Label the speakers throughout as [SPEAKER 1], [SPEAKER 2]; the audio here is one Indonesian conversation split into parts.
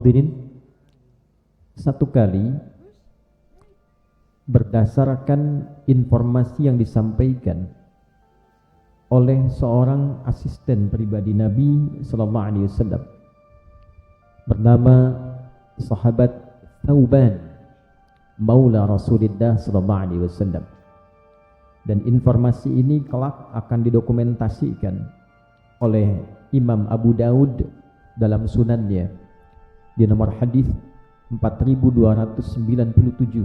[SPEAKER 1] Hadirin, satu kali berdasarkan informasi yang disampaikan oleh seorang asisten pribadi Nabi sallallahu alaihi wasallam bernama sahabat Thauban maula Rasulullah sallallahu alaihi wasallam, dan informasi ini kelak akan didokumentasikan oleh Imam Abu Daud dalam sunannya di nomor hadis 4297.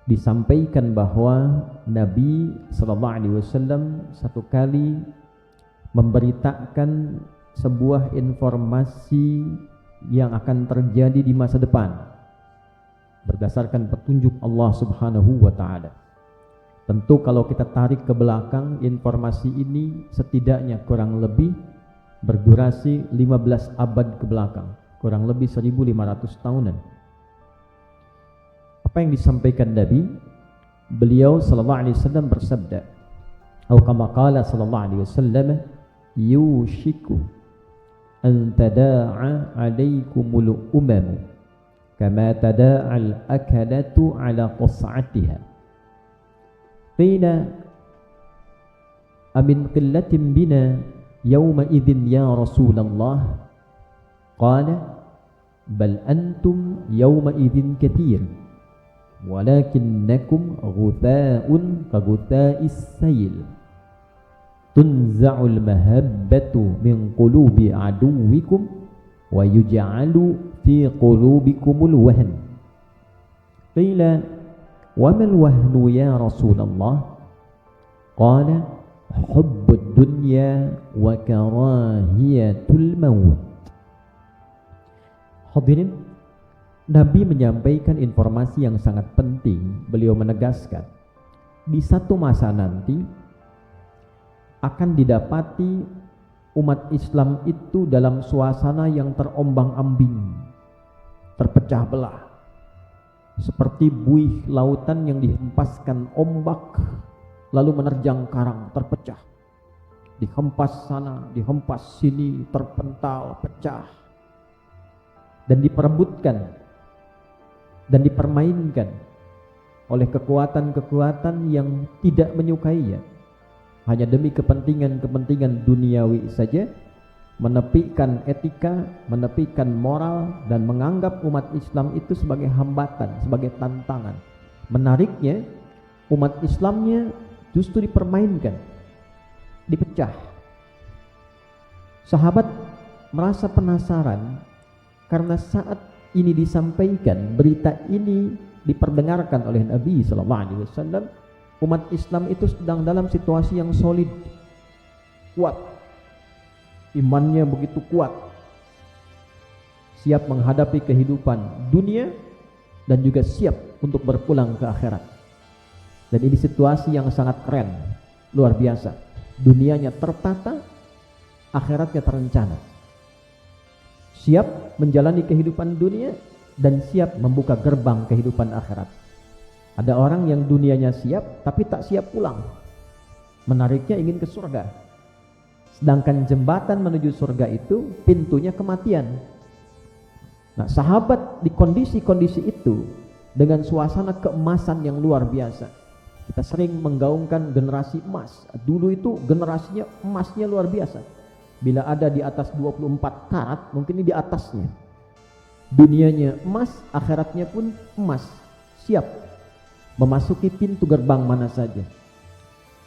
[SPEAKER 1] Disampaikan bahwa Nabi sallallahu alaihi wasallam satu kali memberitakan sebuah informasi yang akan terjadi di masa depan berdasarkan petunjuk Allah Subhanahu wa taala. Tentu kalau kita tarik ke belakang, informasi ini setidaknya kurang lebih berdurasi 15 abad ke belakang, kurang lebih 1500 tahunan. Apa yang disampaikan Nabi? Beliau sallallahu alaihi wasallam bersabda, atau kama qala sallallahu alaihi wasallam, yushiku an tada'a alaikumul umam kama tada'al akalatu ala qas'atiha. Qila amin qillatin bina yawma idzin ya Rasulullah? Qala bal antum yawma idzin katsir walakinnakum ghutha'un ka ghutha'is sayl tunza'ul mahabbatu min qulubi aduwikum wa yuj'alu fi qulubikumul wahn. Qila wa mal wahnu ya Rasulullah? Qala hubbud dunya wa karahiyatul maut. Hadirin, Nabi menyampaikan informasi yang sangat penting. Beliau menegaskan, di satu masa nanti akan didapati umat Islam itu dalam suasana yang terombang-ambing, terpecah belah, seperti buih lautan yang dihempaskan ombak lalu menerjang karang, terpecah, dihempas sana, dihempas sini, terpental, pecah, dan diperebutkan dan dipermainkan oleh kekuatan-kekuatan yang tidak menyukainya, hanya demi kepentingan-kepentingan duniawi saja, menepikan etika, menepikan moral, dan menganggap umat Islam itu sebagai hambatan, sebagai tantangan. Menariknya, umat Islamnya justru dipermainkan, dipecah. Sahabat merasa penasaran karena saat ini disampaikan, berita ini diperdengarkan oleh Nabi sallallahu alaihi wasallam, umat Islam itu sedang dalam situasi yang solid, kuat, imannya begitu kuat, siap menghadapi kehidupan dunia dan juga siap untuk berpulang ke akhirat. Dan ini situasi yang sangat keren, luar biasa. Dunianya tertata, akhiratnya terencana. Siap menjalani kehidupan dunia dan siap membuka gerbang kehidupan akhirat. Ada orang yang dunianya siap tapi tak siap pulang, menariknya ingin ke surga, sedangkan jembatan menuju surga itu pintunya kematian. Nah, sahabat di kondisi-kondisi itu dengan suasana keemasan yang luar biasa. Kita sering menggaungkan generasi emas. Dulu itu generasinya emasnya luar biasa. Bila ada di atas 24 karat, mungkin ini di atasnya. Dunianya emas, akhiratnya pun emas, siap memasuki pintu gerbang mana saja.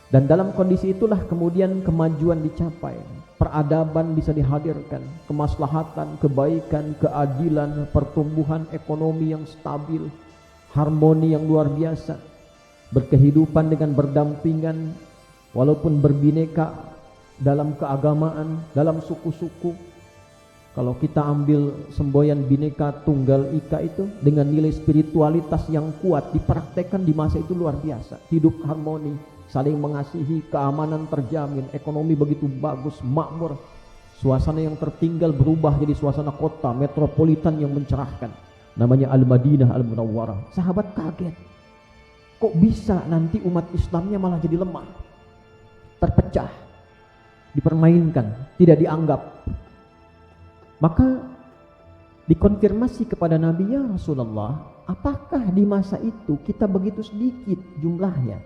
[SPEAKER 1] Dan dalam kondisi itulah kemudian kemajuan dicapai, peradaban bisa dihadirkan, kemaslahatan, kebaikan, keadilan, pertumbuhan ekonomi yang stabil, harmoni yang luar biasa, berkehidupan dengan berdampingan walaupun berbineka dalam keagamaan, dalam suku-suku. Kalau kita ambil semboyan Bhinneka Tunggal Ika itu dengan nilai spiritualitas yang kuat dipraktekkan di masa itu luar biasa. Hidup harmoni, saling mengasihi, keamanan terjamin, ekonomi begitu bagus, makmur. Suasana yang tertinggal berubah jadi suasana kota metropolitan yang mencerahkan. Namanya Al-Madinah Al-Munawwarah. Sahabat kaget, kok bisa nanti umat Islamnya malah jadi lemah, terpecah, dipermainkan, tidak dianggap. Maka Dikonfirmasi kepada Nabi, ya Rasulullah, apakah di masa itu kita begitu sedikit jumlahnya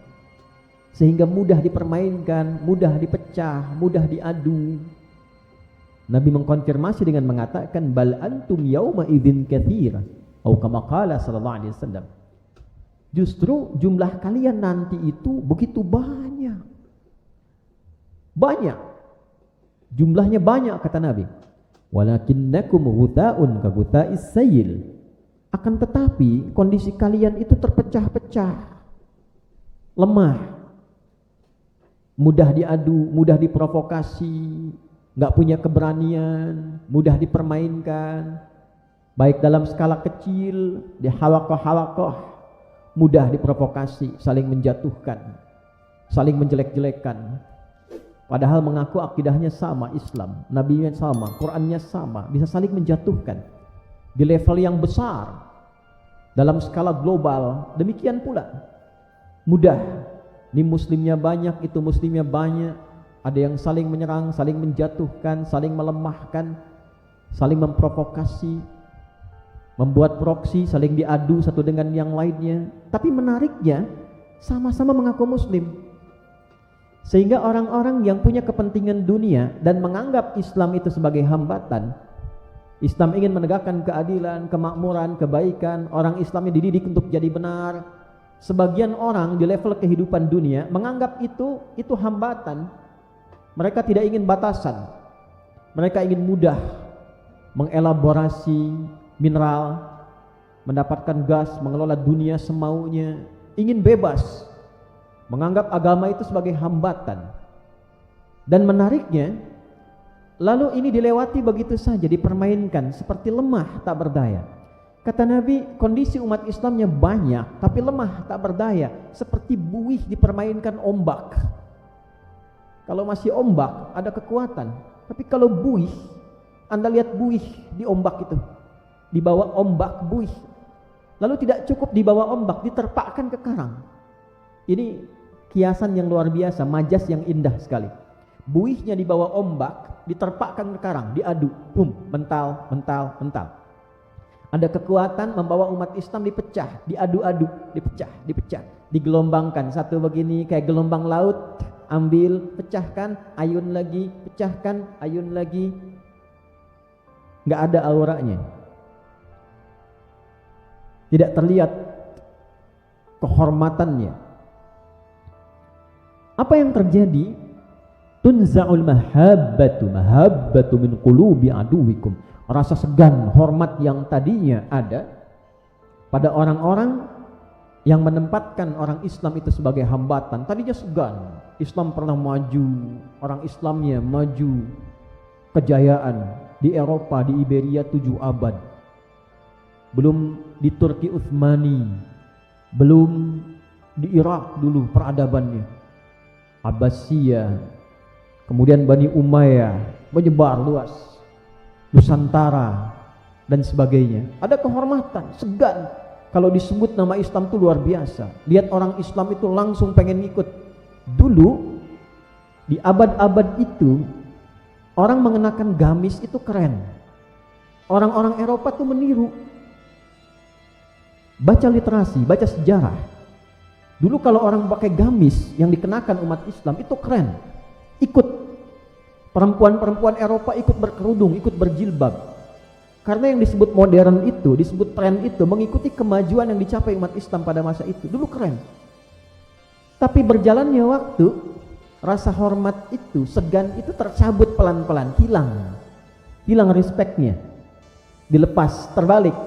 [SPEAKER 1] sehingga mudah dipermainkan, mudah dipecah, mudah diadu? Nabi mengkonfirmasi dengan mengatakan, bal antum yauma idzin katsir, atau kama qala sallallahu alaihi wasallam. Justru jumlah kalian nanti itu begitu banyak. Banyak. Jumlahnya banyak, kata Nabi. Walakinnakum ghutha'un ka ghutha'is sayl. Akan tetapi kondisi kalian itu terpecah-pecah, lemah, mudah diadu, mudah diprovokasi, nggak punya keberanian, mudah dipermainkan, baik dalam skala kecil, di halaqah-halaqah, mudah diprovokasi, saling menjatuhkan, saling menjelek-jelekan. Padahal mengaku akidahnya sama, Islam, nabinya sama, Qurannya sama, bisa saling menjatuhkan di level yang besar, dalam skala global. Demikian pula mudah, ini muslimnya banyak, itu muslimnya banyak, ada yang saling menyerang, saling menjatuhkan, saling melemahkan, saling memprovokasi, membuat proksi, saling diadu satu dengan yang lainnya. Tapi menariknya sama-sama mengaku muslim. Sehingga orang-orang yang punya kepentingan dunia dan menganggap Islam itu sebagai hambatan, Islam ingin menegakkan keadilan, kemakmuran, kebaikan, orang Islamnya dididik untuk jadi benar. Sebagian orang di level kehidupan dunia menganggap itu hambatan. Mereka tidak ingin batasan. Mereka ingin mudah mengelaborasi mineral, mendapatkan gas, mengelola dunia semaunya, ingin bebas. Menganggap agama itu sebagai hambatan. Dan menariknya, lalu ini dilewati begitu saja, dipermainkan seperti lemah tak berdaya. Kata Nabi, kondisi umat Islamnya banyak tapi lemah tak berdaya, seperti buih dipermainkan ombak. Kalau masih ombak ada kekuatan, tapi kalau buih, Anda lihat buih di ombak itu, dibawa ombak buih, lalu tidak cukup dibawa ombak, diterpakkan ke karang. Ini kiasan yang luar biasa, majas yang indah sekali. Buihnya dibawa ombak, diterpakkan ke karang, diadu, mental. Ada kekuatan membawa umat Islam dipecah, diadu-adu, dipecah, digelombangkan. Satu begini kayak gelombang laut, ambil, pecahkan, ayun lagi, pecahkan, ayun lagi. Nggak ada auranya, tidak terlihat kehormatannya. Apa yang terjadi? Tunza'ul mahabbatu min qulubi aduwikum. Rasa segan, hormat yang tadinya ada pada orang-orang yang menempatkan orang Islam itu sebagai hambatan, tadinya segan. Islam pernah maju, orang Islamnya maju, kejayaan di Eropa, di Iberia 7 abad. Belum di Turki Utsmani, belum di Irak dulu peradabannya, Abbasiyah, kemudian Bani Umayyah, menyebar luas, Nusantara dan sebagainya. Ada kehormatan, segan. Kalau disebut nama Islam itu luar biasa. Lihat orang Islam itu langsung pengen ikut. Dulu di abad-abad itu orang mengenakan gamis itu keren. Orang-orang Eropa tuh meniru. Baca literasi, baca sejarah. Dulu kalau orang pakai gamis yang dikenakan umat Islam itu keren. Ikut. Perempuan-perempuan Eropa ikut berkerudung, ikut berjilbab. Karena yang disebut modern itu, disebut tren itu mengikuti kemajuan yang dicapai umat Islam pada masa itu. Dulu keren. Tapi berjalannya waktu, rasa hormat itu, segan itu tercabut pelan-pelan, hilang. Hilang respectnya. Dilepas, terbalik.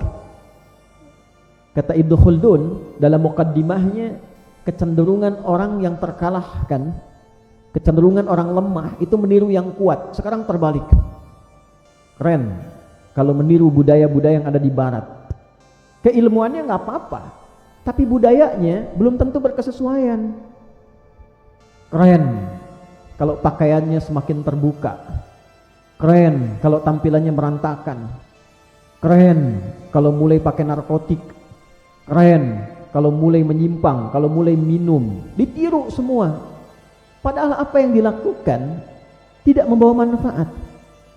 [SPEAKER 1] Kata Ibnu Khaldun dalam muqaddimahnya, kecenderungan orang yang terkalahkan, kecenderungan orang lemah itu meniru yang kuat. Sekarang terbalik. Keren kalau meniru budaya-budaya yang ada di barat. Keilmuannya nggak apa-apa, tapi budayanya belum tentu berkesesuaian. Keren kalau pakaiannya semakin terbuka. Keren kalau tampilannya merantakan. Keren kalau mulai pakai narkotik. Keren kalau mulai menyimpang, kalau mulai minum, ditiru semua. Padahal apa yang dilakukan tidak membawa manfaat,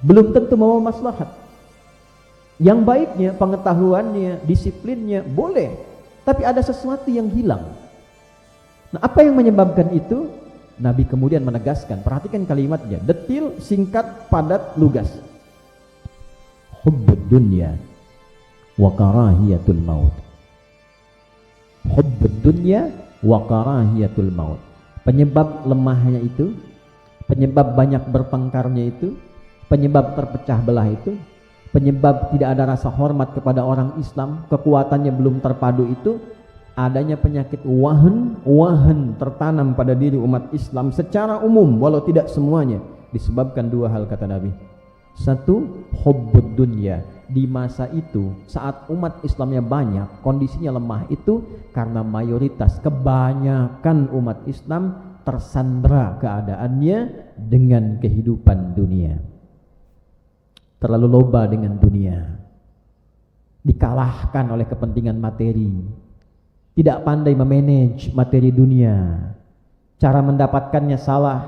[SPEAKER 1] belum tentu membawa maslahat. Yang baiknya, pengetahuannya, disiplinnya boleh, tapi ada sesuatu yang hilang. Nah, apa yang menyebabkan itu? Nabi kemudian menegaskan, perhatikan kalimatnya, detil, singkat, padat, lugas. Hubbud dunya wa karahiyatul maut. Hubbud dunya wa karahiyatul maut. Penyebab lemahnya itu, penyebab banyak bertengkarnya itu, penyebab terpecah belah itu, penyebab tidak ada rasa hormat kepada orang Islam, kekuatannya belum terpadu itu, adanya penyakit wahan tertanam pada diri umat Islam secara umum, walau tidak semuanya, disebabkan dua hal kata Nabi. Satu, hubbud dunya. Di masa itu, saat umat Islamnya banyak, kondisinya lemah itu karena mayoritas, kebanyakan umat Islam tersandra keadaannya dengan kehidupan dunia. Terlalu loba dengan dunia, dikalahkan oleh kepentingan materi, tidak pandai memanage materi dunia, cara mendapatkannya salah,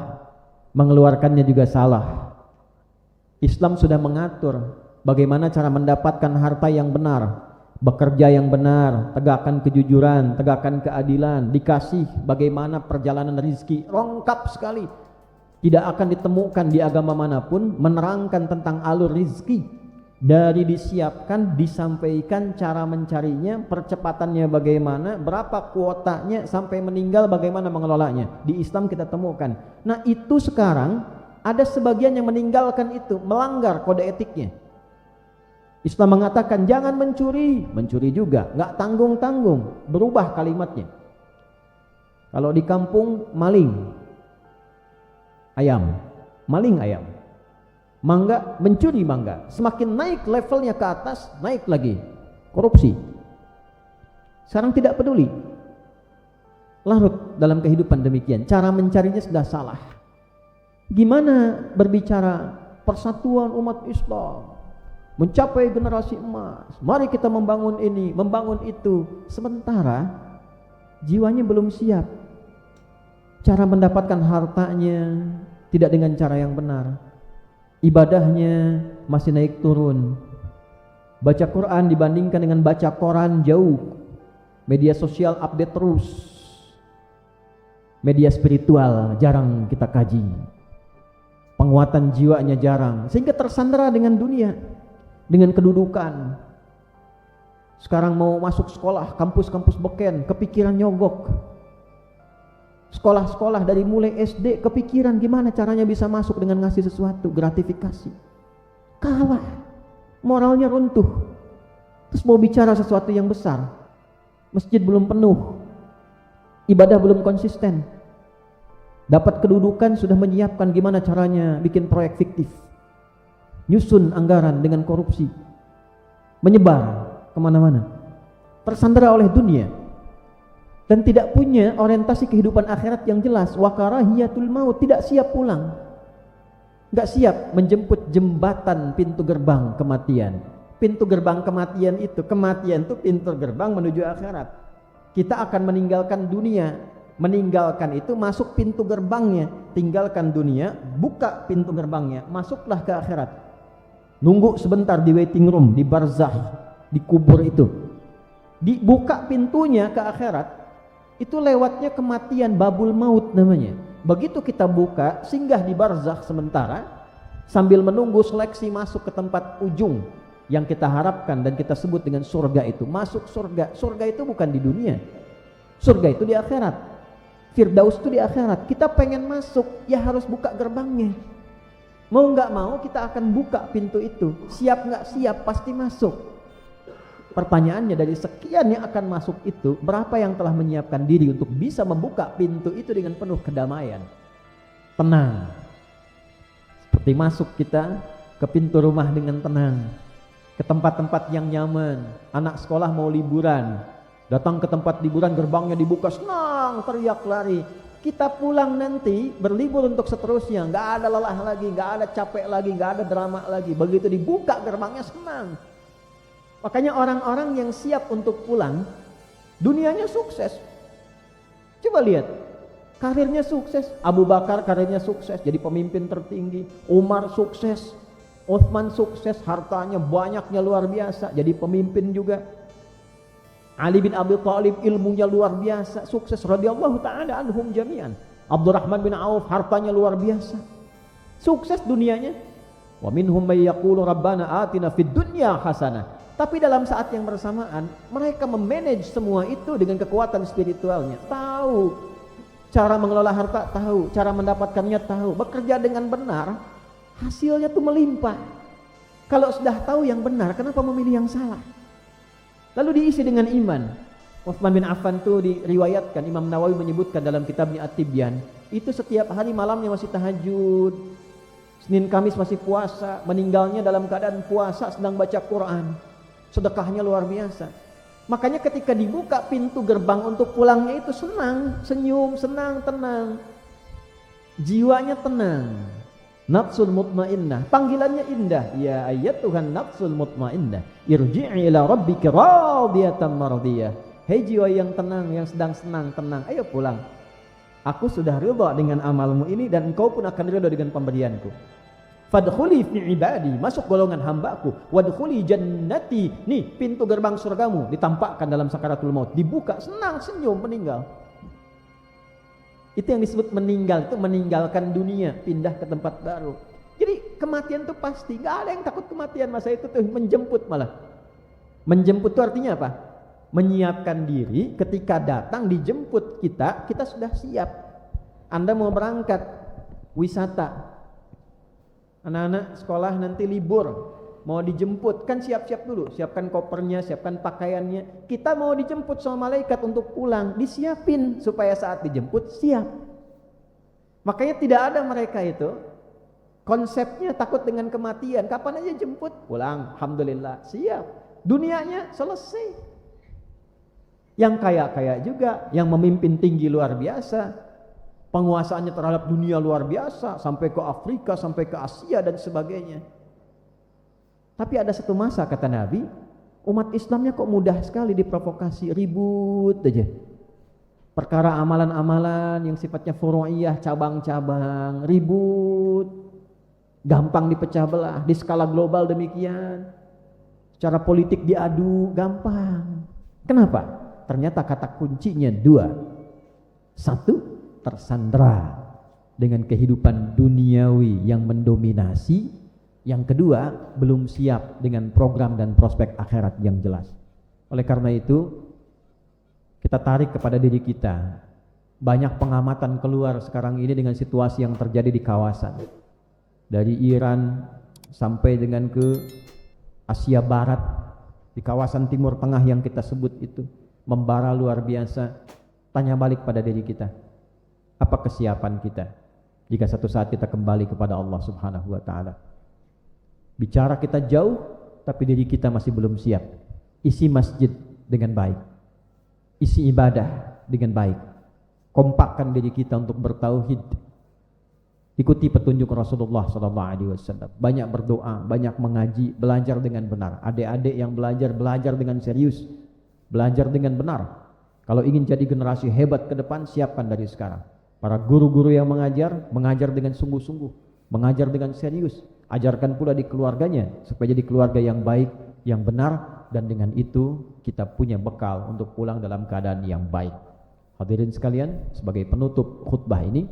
[SPEAKER 1] mengeluarkannya juga salah. Islam sudah mengatur bagaimana cara mendapatkan harta yang benar, bekerja yang benar, tegakkan kejujuran, tegakkan keadilan, dikasih bagaimana perjalanan rizki, lengkap sekali. Tidak akan ditemukan di agama manapun menerangkan tentang alur rizki, dari disiapkan, disampaikan, cara mencarinya, percepatannya bagaimana, berapa kuotanya, sampai meninggal bagaimana mengelolanya. Di Islam kita temukan. Nah, itu sekarang ada sebagian yang meninggalkan itu, melanggar kode etiknya. Islam mengatakan jangan mencuri, mencuri juga, nggak tanggung-tanggung, berubah kalimatnya. Kalau di kampung maling ayam, maling ayam. Mangga, mencuri mangga. Semakin naik levelnya ke atas, naik lagi korupsi. Sekarang tidak peduli, larut dalam kehidupan demikian. Cara mencarinya sudah salah. Gimana berbicara persatuan umat Islam, mencapai generasi emas, mari kita membangun ini, membangun itu, sementara jiwanya belum siap. Cara mendapatkan hartanya tidak dengan cara yang benar, ibadahnya masih naik turun, baca Quran dibandingkan dengan baca koran jauh, media sosial update terus, media spiritual jarang kita kaji, penguatan jiwanya jarang, sehingga tersandera dengan dunia, dengan kedudukan. Sekarang mau masuk sekolah, kampus-kampus beken, kepikiran nyogok. Sekolah-sekolah dari mulai SD kepikiran gimana caranya bisa masuk dengan ngasih sesuatu, gratifikasi. Kalah, moralnya runtuh. Terus mau bicara sesuatu yang besar, masjid belum penuh, ibadah belum konsisten. Dapat kedudukan sudah menyiapkan gimana caranya bikin proyek fiktif, nyusun anggaran dengan korupsi, menyebar kemana-mana, tersandera oleh dunia, dan tidak punya orientasi kehidupan akhirat yang jelas. Wa karahiyatul maut, tidak siap pulang, nggak siap menjemput jembatan pintu gerbang kematian. Pintu gerbang kematian itu, kematian itu pintu gerbang menuju akhirat. Kita akan meninggalkan dunia, meninggalkan itu masuk pintu gerbangnya, tinggalkan dunia, buka pintu gerbangnya, masuklah ke akhirat. Nunggu sebentar di waiting room, di barzakh, di kubur itu, dibuka pintunya ke akhirat. Itu lewatnya kematian, babul maut namanya. Begitu kita buka, singgah di barzakh sementara, sambil menunggu seleksi masuk ke tempat ujung yang kita harapkan dan kita sebut dengan surga itu. Masuk surga. Surga itu bukan di dunia, surga itu di akhirat. Firdaus itu di akhirat. Kita pengen masuk, ya harus buka gerbangnya. Mau nggak mau kita akan buka pintu itu. Siap nggak siap pasti masuk. Pertanyaannya, dari sekian yang akan masuk itu, berapa yang telah menyiapkan diri untuk bisa membuka pintu itu dengan penuh kedamaian, tenang, seperti masuk kita ke pintu rumah dengan tenang, ke tempat-tempat yang nyaman. Anak sekolah mau liburan, datang ke tempat liburan, gerbangnya dibuka, senang, teriak lari. Kita pulang nanti berlibur untuk seterusnya, nggak ada lelah lagi, nggak ada capek lagi, nggak ada drama lagi. Begitu dibuka gerbangnya, senang. Makanya orang-orang yang siap untuk pulang, dunianya sukses. Coba lihat, karirnya sukses. Abu Bakar karirnya sukses, jadi pemimpin tertinggi. Umar sukses, Utsman sukses, hartanya banyaknya luar biasa, jadi pemimpin juga. Ali bin Abi Thalib ilmunya luar biasa, sukses radhiyallahu taala anhum jami'an. Abdurrahman bin Auf hartanya luar biasa, sukses dunianya. Wa minhum may yaqulu rabbana atina fid dunya hasanah. Tapi dalam saat yang bersamaan mereka memanage semua itu dengan kekuatan spiritualnya. Tahu cara mengelola harta, tahu cara mendapatkannya, tahu bekerja dengan benar, hasilnya tuh melimpah. Kalau sudah tahu yang benar, kenapa memilih yang salah? Lalu diisi dengan iman. Utsman bin Affan tuh diriwayatkan, Imam Nawawi menyebutkan dalam kitabnya At-Tibyan, itu setiap hari malamnya masih tahajud, Senin Kamis masih puasa, meninggalnya dalam keadaan puasa sedang baca Quran. Sedekahnya luar biasa. Makanya ketika dibuka pintu gerbang untuk pulangnya itu senang, senyum, senang, tenang. Jiwanya tenang. Nafsul mutmainnah, panggilannya indah. Ya ayyatuhan nafsul mutmainnah, irji'i ila rabbika radiyatan mardiyah. Hei jiwa yang tenang, yang sedang senang, tenang, ayo pulang. Aku sudah ridha dengan amalmu ini dan engkau pun akan ridha dengan pemberianku. Fadkhuli fi ibadi, masuk golongan hambaku. Wadkhuli jannati, nih pintu gerbang surgamu ditampakkan dalam sakaratul maut, dibuka, senang, senyum, meninggal. Itu yang disebut meninggal, itu meninggalkan dunia, pindah ke tempat baru. Jadi kematian itu pasti, gak ada yang takut kematian masa itu tuh, menjemput malah. Menjemput itu artinya apa? Menyiapkan diri ketika datang dijemput kita sudah siap. Anda mau berangkat wisata, anak-anak sekolah nanti libur, mau dijemput, kan siap-siap dulu, siapkan kopernya, siapkan pakaiannya. Kita mau dijemput sama malaikat untuk pulang, disiapin supaya saat dijemput siap. Makanya tidak ada mereka itu konsepnya takut dengan kematian, kapan aja jemput, pulang, alhamdulillah, siap. Dunianya selesai. Yang kaya-kaya juga, yang memimpin tinggi luar biasa, penguasaannya terhadap dunia luar biasa, sampai ke Afrika, sampai ke Asia dan sebagainya. Tapi ada satu masa, kata Nabi, umat Islamnya kok mudah sekali diprovokasi, ribut aja. Perkara amalan-amalan yang sifatnya furu'iyah, cabang-cabang, ribut, gampang dipecah belah, di skala global demikian. Secara politik diadu, gampang. Kenapa? Ternyata kata kuncinya dua. Satu, tersandera dengan kehidupan duniawi yang mendominasi. Yang kedua, belum siap dengan program dan prospek akhirat yang jelas. Oleh karena itu, kita tarik kepada diri kita. Banyak pengamatan keluar sekarang ini dengan situasi yang terjadi di kawasan. Dari Iran sampai dengan ke Asia Barat, di kawasan Timur Tengah yang kita sebut itu, membara luar biasa. Tanya balik pada diri kita, apa kesiapan kita jika satu saat kita kembali kepada Allah Subhanahu wa ta'ala? Bicara kita jauh, tapi diri kita masih belum siap. Isi masjid dengan baik, isi ibadah dengan baik, kompakkan diri kita untuk bertauhid, ikuti petunjuk Rasulullah SAW. Banyak berdoa, banyak mengaji, belajar dengan benar. Adik-adik yang belajar dengan serius, belajar dengan benar. Kalau ingin jadi generasi hebat ke depan, siapkan dari sekarang. Para guru-guru yang mengajar dengan sungguh-sungguh, mengajar dengan serius. Ajarkan pula di keluarganya supaya jadi keluarga yang baik, yang benar, dan dengan itu kita punya bekal untuk pulang dalam keadaan yang baik. Hadirin sekalian, sebagai penutup khutbah ini,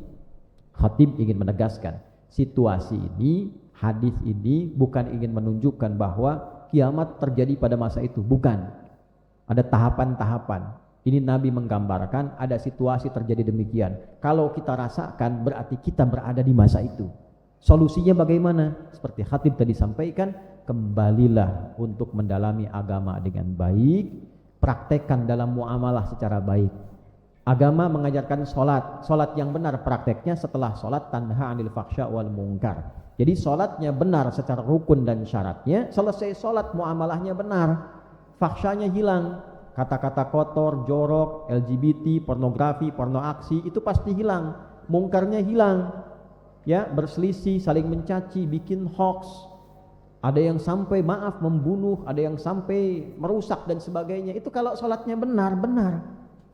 [SPEAKER 1] khatib ingin menegaskan situasi ini, hadis ini bukan ingin menunjukkan bahwa kiamat terjadi pada masa itu, bukan. Ada tahapan-tahapan. Ini Nabi menggambarkan ada situasi terjadi demikian. Kalau kita rasakan berarti kita berada di masa itu. Solusinya bagaimana? Seperti khatib tadi sampaikan, kembalilah untuk mendalami agama dengan baik, praktekkan dalam muamalah secara baik. Agama mengajarkan solat yang benar prakteknya setelah solat tanha anil faksha wal mungkar. Jadi solatnya benar secara rukun dan syaratnya, selesai solat muamalahnya benar, fakshanya hilang, kata-kata kotor, jorok, LGBT, pornografi, porno aksi itu pasti hilang, mungkarnya hilang. Ya, berselisih, saling mencaci, bikin hoax, ada yang sampai maaf membunuh, ada yang sampai merusak dan sebagainya. Itu kalau sholatnya benar,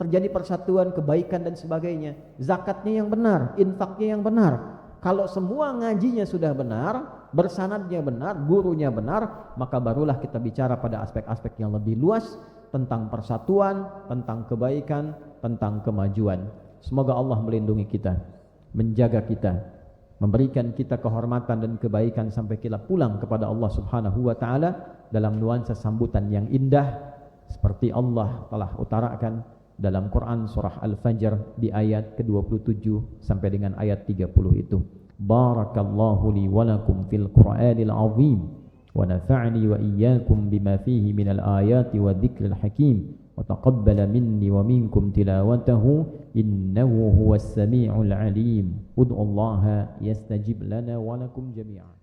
[SPEAKER 1] terjadi persatuan, kebaikan dan sebagainya. Zakatnya yang benar, infaknya yang benar. Kalau semua ngajinya sudah benar, bersanadnya benar, gurunya benar, maka barulah kita bicara pada aspek-aspek yang lebih luas tentang persatuan, tentang kebaikan, tentang kemajuan. Semoga Allah melindungi kita, menjaga kita, memberikan kita kehormatan dan kebaikan sampai kita pulang kepada Allah Subhanahu wa taala dalam nuansa sambutan yang indah seperti Allah telah utarakan dalam Quran surah Al-Fajr di ayat ke-27 sampai dengan ayat 30 itu. Barakallahu li wa lakum fil Qur'anil azim wa nafa'ni wa iyyakum bima fihi minal ayati wa dzikril hakim wa taqabbala minni wa minkum tilawatahu innahu huwas sami'ul alim. Ud'ullaha yastajib lana wa lakum jami'an.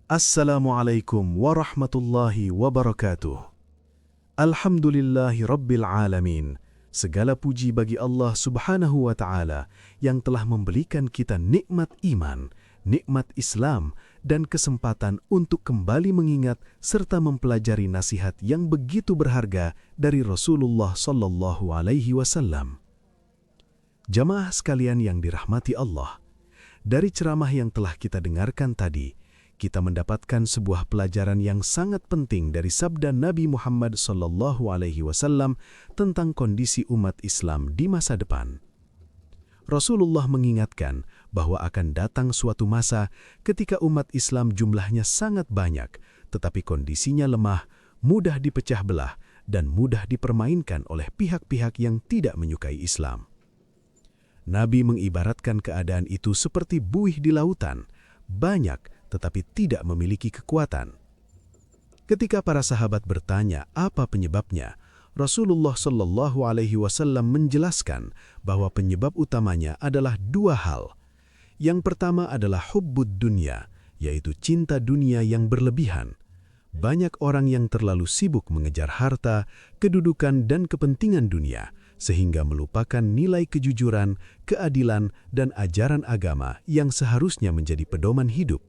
[SPEAKER 2] Assalamualaikum warahmatullahi wabarakatuh. Alhamdulillahi rabbil alamin. Segala puji bagi Allah Subhanahu wa ta'ala yang telah memberikan kita nikmat iman, nikmat Islam, dan kesempatan untuk kembali mengingat serta mempelajari nasihat yang begitu berharga dari Rasulullah sallallahu alaihi wasallam. Jamaah sekalian yang dirahmati Allah, dari ceramah yang telah kita dengarkan tadi, kita mendapatkan sebuah pelajaran yang sangat penting dari sabda Nabi Muhammad SAW tentang kondisi umat Islam di masa depan. Rasulullah mengingatkan bahwa akan datang suatu masa ketika umat Islam jumlahnya sangat banyak, tetapi kondisinya lemah, mudah dipecah belah, dan mudah dipermainkan oleh pihak-pihak yang tidak menyukai Islam. Nabi mengibaratkan keadaan itu seperti buih di lautan, banyak tetapi tidak memiliki kekuatan. Ketika para sahabat bertanya apa penyebabnya, Rasulullah Shallallahu Alaihi Wasallam menjelaskan bahwa penyebab utamanya adalah dua hal. Yang pertama adalah hubbud dunya, yaitu cinta dunia yang berlebihan. Banyak orang yang terlalu sibuk mengejar harta, kedudukan, dan kepentingan dunia, sehingga melupakan nilai kejujuran, keadilan, dan ajaran agama yang seharusnya menjadi pedoman hidup.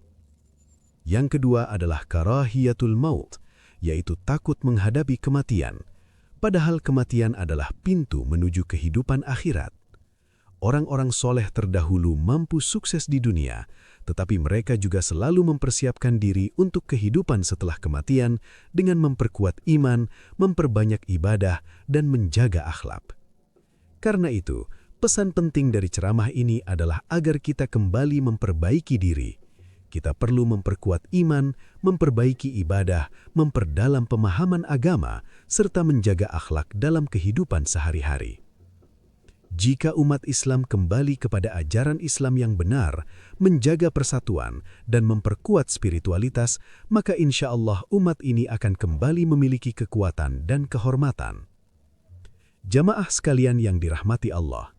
[SPEAKER 2] Yang kedua adalah karahiyatul maut, yaitu takut menghadapi kematian. Padahal kematian adalah pintu menuju kehidupan akhirat. Orang-orang soleh terdahulu mampu sukses di dunia, tetapi mereka juga selalu mempersiapkan diri untuk kehidupan setelah kematian dengan memperkuat iman, memperbanyak ibadah, dan menjaga akhlak. Karena itu, pesan penting dari ceramah ini adalah agar kita kembali memperbaiki diri. Kita perlu memperkuat iman, memperbaiki ibadah, memperdalam pemahaman agama, serta menjaga akhlak dalam kehidupan sehari-hari. Jika umat Islam kembali kepada ajaran Islam yang benar, menjaga persatuan, dan memperkuat spiritualitas, maka insya Allah umat ini akan kembali memiliki kekuatan dan kehormatan. Jamaah sekalian yang dirahmati Allah,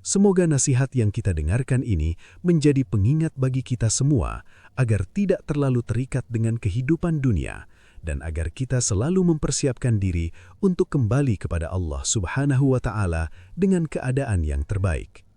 [SPEAKER 2] semoga nasihat yang kita dengarkan ini menjadi pengingat bagi kita semua agar tidak terlalu terikat dengan kehidupan dunia dan agar kita selalu mempersiapkan diri untuk kembali kepada Allah Subhanahu wa ta'ala dengan keadaan yang terbaik.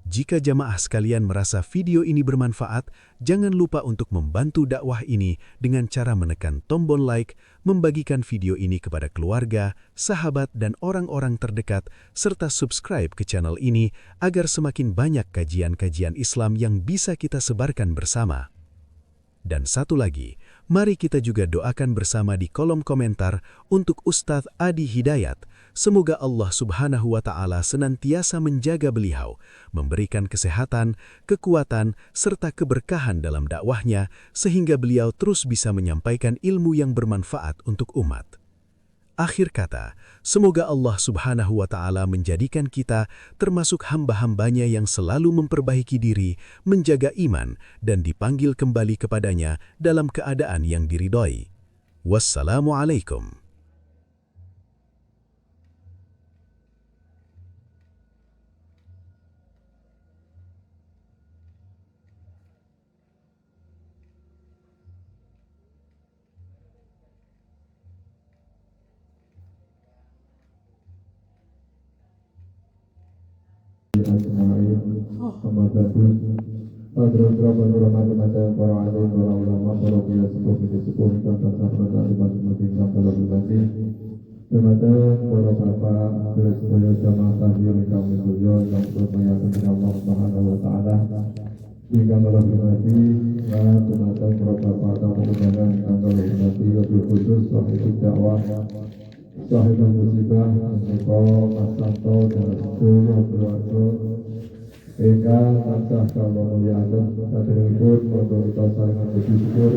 [SPEAKER 2] Jika jamaah sekalian merasa video ini bermanfaat, jangan lupa untuk membantu dakwah ini dengan cara menekan tombol like, membagikan video ini kepada keluarga, sahabat, dan orang-orang terdekat, serta subscribe ke channel ini agar semakin banyak kajian-kajian Islam yang bisa kita sebarkan bersama. Dan satu lagi, mari kita juga doakan bersama di kolom komentar untuk Ustadz Adi Hidayat. Semoga Allah Subhanahu wa ta'ala senantiasa menjaga beliau, memberikan kesehatan, kekuatan, serta keberkahan dalam dakwahnya, sehingga beliau terus bisa menyampaikan ilmu yang bermanfaat untuk umat. Akhir kata, semoga Allah Subhanahu wa ta'ala menjadikan kita termasuk hamba-hambanya yang selalu memperbaiki diri, menjaga iman, dan dipanggil kembali kepadanya dalam keadaan yang diridhoi. Wassalamualaikum.
[SPEAKER 3] Ingkang kula hormati lan dumateng para bapak tamu undangan ingkang kula hormati wabil khusus sahibul dakwah sahibul musibah menika Mas Santo dan seluruh keluarga ingkang tansah kula mulyakaken saderengipun monggo kita saling bersyukur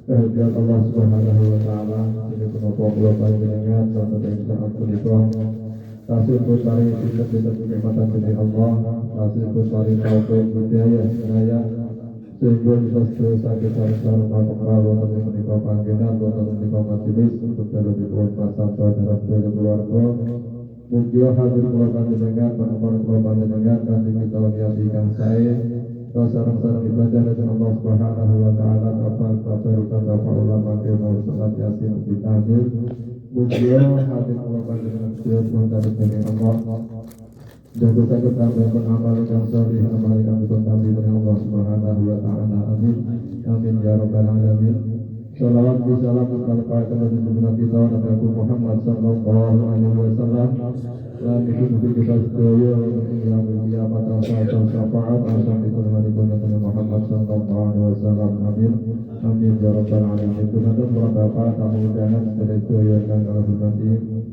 [SPEAKER 3] kehadirat Allah Subhanahu wa taala ini punapa kula panjenengan wonten ing saat punika tasih pun paring pinten-pinten kenikmatan dening Allah, tasih pun paring taufik hidayah seraya sehingga bisa sedaya saged sareng-sareng kembali wonten ing menika panggenan wonten ing menika majelis untuk dalem Mas Santo dalam sedaya keluarga. Mugi hadir kula panjenengan panemon kula panjenengan kanthi kita niat ingkang sae sareng-sareng ibadah dhateng Allah Subhanahu wa taala kabar ulama kemau salat yasin ditahdir. Mugi hadir kula panjenengan sedaya wonten ing Allah jaga saged tambah amal kang salih amal kang ditampi dening Allah Subhanahu wa taala. Amin amin ya rabbal alamin. Shalawat wa salam kepada Nabi kita Nabi Muhammad sallallahu alaihi wasallam. Dan itu kita sedaya yang kiamat asal syafaat asal diturunkan Nabi Muhammad sallallahu alaihi wasallam. Amin amin ya rabbal alamin. Tuhan Bapak tamu undangan sedaya yang hormati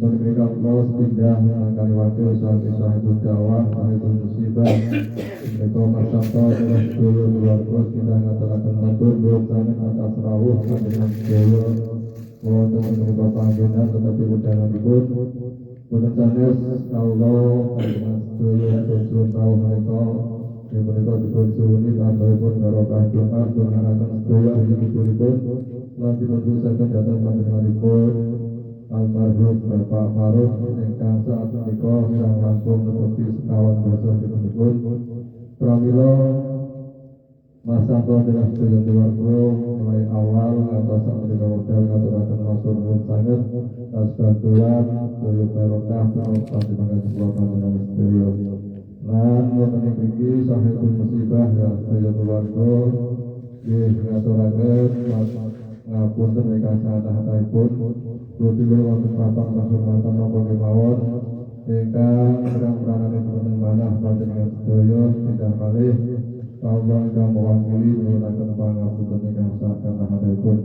[SPEAKER 3] dan mereka Allah tidak kali wakil sahibul dakwah sahibul musibah mereka Mas Santo dengan sedaya keluarga kita ngaturaken matur nuwun sanget atas rawuh panjenengan sedaya wonten mereka panggenan tetapi undanganipun boten sanes Allah panjenengan sedaya tujuan rawuh mereka yang mereka dipun suwuni tambahipun barokah doa dongaaken sedaya hidupipun lan dipuntusaken dhateng panjenenganipun almarhum Bapak Maruf ingkang saat menika sang langkung netepi sekawan dosa pipun pramila Mas Santo adalah sedaya keluarga mulai awal ngantos samenika wekdal ngaturaken matur nuwun sanget atas bantuan sedaya barokah panjenengan kula panjenengan sedaya lan wonten ing mriki sahibul musibah ya sedaya keluarga nggih ngaturaken ngapunten ingkang sahat-hatipun Budi wonten papan kehormatan napa kemawon ingkang perang-peranane wonten manah panjenengan sedaya tidak malih Allah ingkang mewakili nyuwunaken pangapunten ingkang sahat-hatipun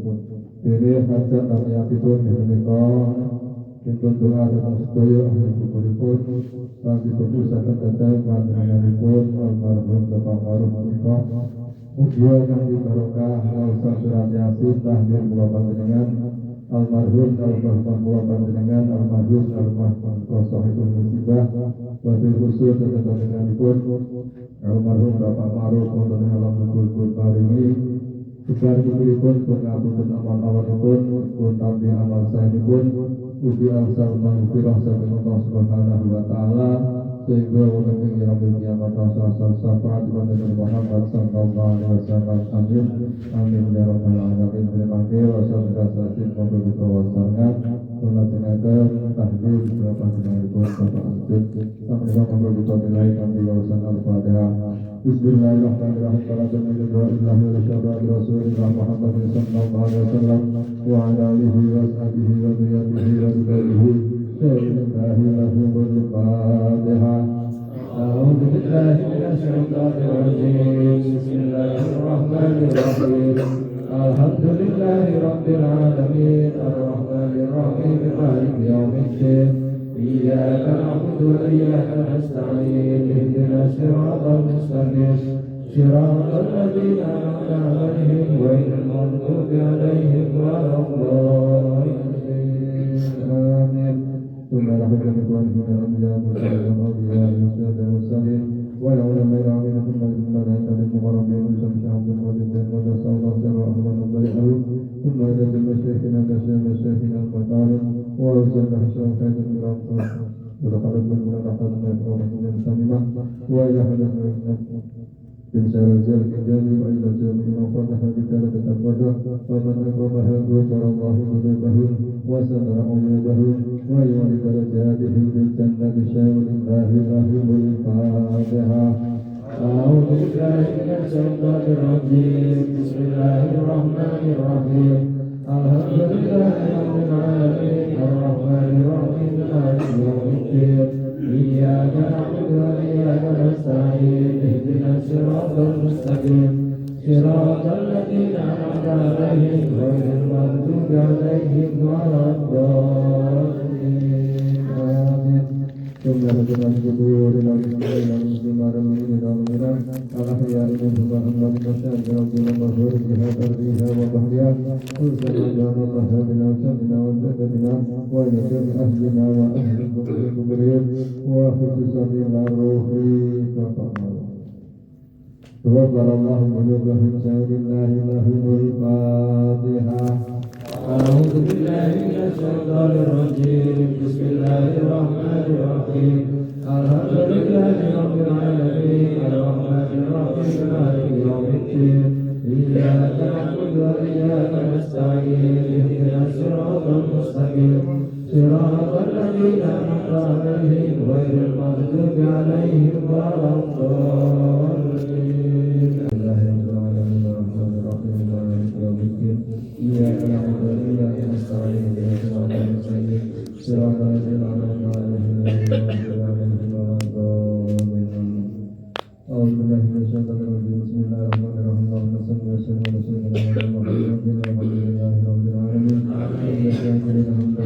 [SPEAKER 3] dene hajat lan yapipun menika kinten doa dhateng sedaya ahli-ahli lan dipuntusaken dhateng panjenenganipun almarhum Bapak Maruf menika mugi kangge barokah wasa surat yasin tahdir kula panjenengan almarhum kula panjenengan almarhum sahibul musibah wabil khusus panjenenganipun almarhum Bapak Maruf wonten ing alam kubur paringi sebar pun pangapunten amal-amalipun pun tampi amal saenipun ugi angsal mangfirah saking Allah Subhanahu wa taala sehingga wonten ing yaumil kiamat asal syafaat Nabi Muhammad sallallahu alaihi wasallam. Amin amin ya rabbal alamin. Terima kasih wassalamualaikum warahmatullahi wabarakatuh. Menajengaken tahdir berapa jenengipun Bapak Anjir sampeyan monggo nilai kami wawasan al-Fatihah. Bismillahirrahmanirrahim. Alhamdulillahi wa Rasulillah Muhammad sallallahu alaihi wasallam wa ala alihi wa sahbihi wa dhurriyyatihi wa ibadihi. Al-Fatihah. A'udzu billahi minasy syaithanir rajim. Bismillahirrahmanirrahim. Alhamdulillahi rabbil alamin arrahmanir rahim maliki yaumiddin. Iyyaka na'budu wa iyyaka nasta'in. Ihdinas siratal mustaqim. Siratal ladzina an'amta 'alaihim ghairil maghdubi 'alaihim waladdallin. Amin. Insya kejadi wa ila jami mafataha bikara dekat wadah wa man akramaha ghafarallahu dhunubahu wa satara umudahu wa yuwali darajatihi bil jannati syai'ulillahi lahimul Fatihah. A'udzu billahi minasy syaithanir rajim. Bismillahirrahmanirrahim. Alhamdulillahi rabbil alamin arrahmanir rahim maliki yaumiddin. Iyyaka na'budu wa iyyaka nasta'in. Ihdinas siratal المستقيم صراط الذين أنعمت عليهم غير المغضوب عليهم ولا الضالين آمين ثم رجعنا القبور إلى المسلمين والمسلمين والمؤمنين الأحياء منهم والأموات المشاهد ربنا المغفور بها برها وبحرها أرسل رجعنا الله بنا وسلمنا وزادنا ونجم أهلنا وأهلكم بكبرهم وخصوصا إلى الروح فقمر وقال الله قلوبهم بسم الله لهم الفاتحة أعوذ بالله من الشيطان الرجيم بسم الله الرحمن الرحيم الحمد لله رب العالمين الرحمن الرحيم مالك يوم الدين إياك نعبد وإياك نستعين اهدنا الصراط المستقيم صراط الذين أنعمت عليهم غير المغضوب عليهم ولا الضالين إياك نعبد وإياك نستعين اهدنا الصراط المستقيم صراط الذين أنعمت عليهم غير المغضوب عليهم ولا الضالين أعوذ بالله من الشيطان الرجيم بسم الله الرحمن الرحيم اللهم صل وسلم على سيدنا محمد الحمد لله رب العالمين الشاكرين حمدا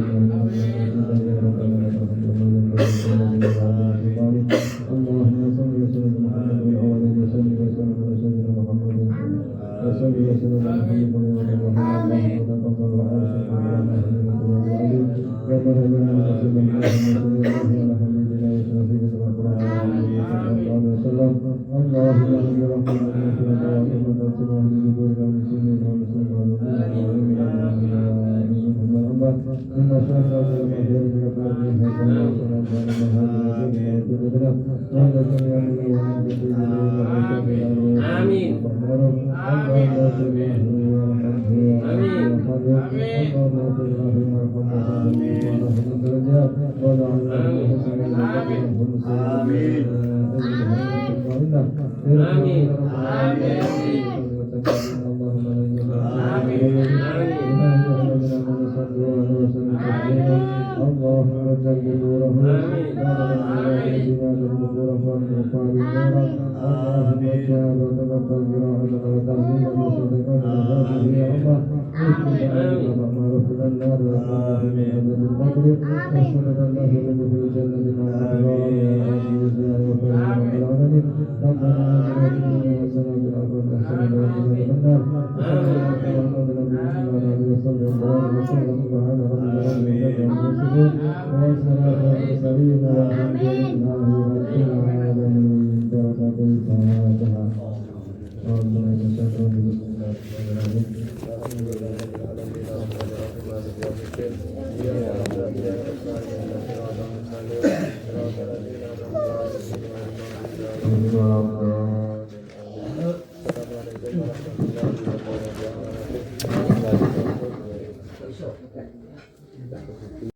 [SPEAKER 3] اللهم صل وسلم على محمد الأولين وسلم وسلم على سيدنا محمد وسلم وسلم على محمد